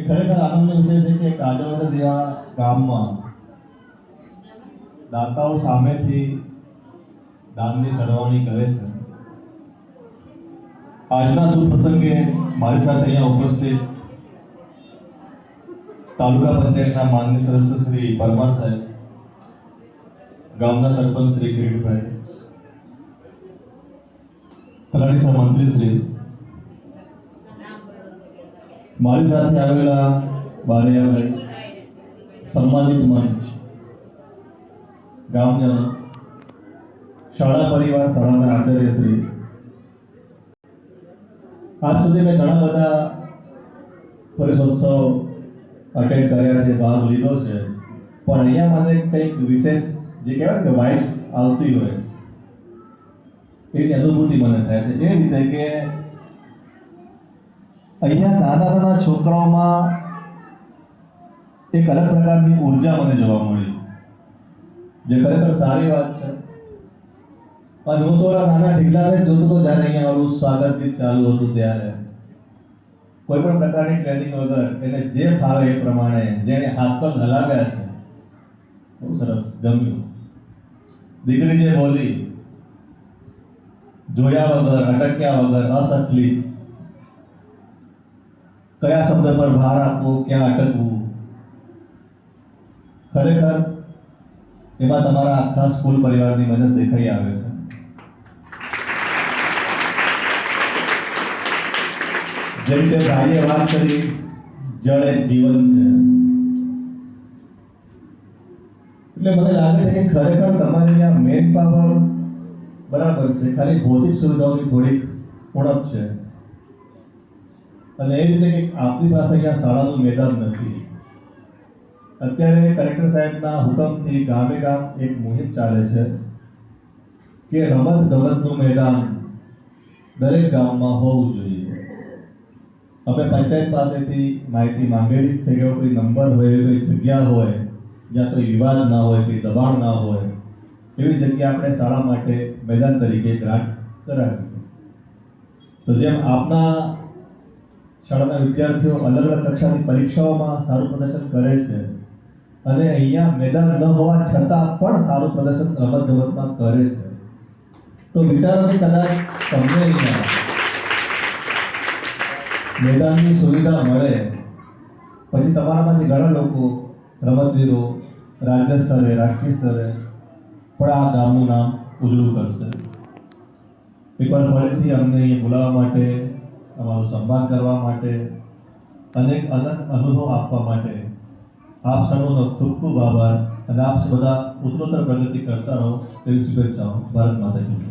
ખરેખર આનંદનો વિષય છે કે કાજોદર જેવા ગામમાં દાતાઓ સામેથી દાનની સરવાણી કરે છે. આજના શુભ પ્રસંગે મારી સાથે અહીંયા ઉપસ્થિત તાલુકા પંચાયતના માનનીય સદસ્ય શ્રી પરમાર સાહેબ, ગામના સરપંચ શ્રી કિરીટભાઈ, તલાટી મંત્રી શ્રી, મારી સાથે આવેલા બારિયાભાઈ, સન્માનિત મંચ, ગામજનો, શાળા પરિવાર શાળાના આચાર્યશ્રી, આજ સુધી મેં ઘણા બધા પરિષોત્સવ અટેન્ડ કર્યા છે, ભાગ લીધો છે, પણ અહીંયા મને કંઈક વિશેષ જે કહેવાય કે વાઇબ્સ આવતી હોય એની અનુભૂતિ મને થાય છે. એ રીતે કે અહીંયા નાના નાના છોકરાઓમાં એક અલગ પ્રકારની ઉર્જા મને જોવા મળી, જે ખરેખર સારી વાત છે. અને હું તો નાના ઢીકલાને જોતો હતો જ્યારે અહીંયા આવું સ્વાગત ગીત ચાલુ હતું ત્યારે કોઈ પણ પ્રકારની ટ્રેનિંગ વગર એને જે ફાવે એ પ્રમાણે જેને હાથ પગ હલાવ્યા છે, બહુ સરસ ગમ્યું. દીકરી જે બોલી, જોયા વગર, અટક્યા વગર, અસખલી, કયા શબ્દ પર ભાર આપવો, ક્યાં અટકવું, ખરેખર એમાં તમારા આખા સ્કૂલ પરિવારની મદદ દેખાઈ આવે છે. જેમ કે ભાઈએ વાત કરી, જળ એક જીવન છે, એટલે મને લાગે છે કે ખરેખર તમારી અહીંયા મેન પાવર બરાબર છે, ખાલી ભૌતિક સુવિધાઓની થોડીક ઉણપ છે. અને એ રીતે કે આપણી પાસે અહીંયા શાળાનું મેદાન નથી. અત્યારે કલેક્ટર સાહેબના હુકમથી ગામે ગામ એક મુહિમ ચાલે છે કે રમત ગમતનું મેદાન દરેક ગામમાં હોવું જોઈએ. અમે પંચાયત પાસેથી માહિતી માંગેલી છે કે કોઈ નંબર હોય, કોઈ જગ્યા હોય જ્યાં કોઈ વિવાદ ના હોય, કોઈ દબાણ ના હોય, એવી જગ્યા આપણે શાળા માટે મેદાન તરીકે ગ્રાન્ટ કરાવી. તો જેમ આપના શાળાના વિદ્યાર્થીઓ અલગ અલગ કક્ષાની પરીક્ષાઓમાં સારું પ્રદર્શન કરે છે અને અહીંયા મેદાન ન હોવા છતાં પણ સારું પ્રદર્શન રમત ગમતમાં કરે છે, તો વિચારો કે કદાચ તમને અહીંયા મેદાનની સુવિધા મળે પછી તમારામાંથી ઘણા લોકો રમતવીરો રાજ્ય સ્તરે, રાષ્ટ્રીય સ્તરે પણ આ ગામનું નામ ઉજળું કરશે. એકવાર ફરીથી અમને અહીં બોલાવવા માટે, અમારું સન્માન કરવા માટે, અનેક અલગ અનુભવ આપવા માટે આપ સૌનો ખૂબ ખૂબ આભાર. અને આપ બધા ઉત્તરોત્તર પ્રગતિ કરતા રહો તેવી શુભેચ્છાઓ. ભારત માતા કી જય.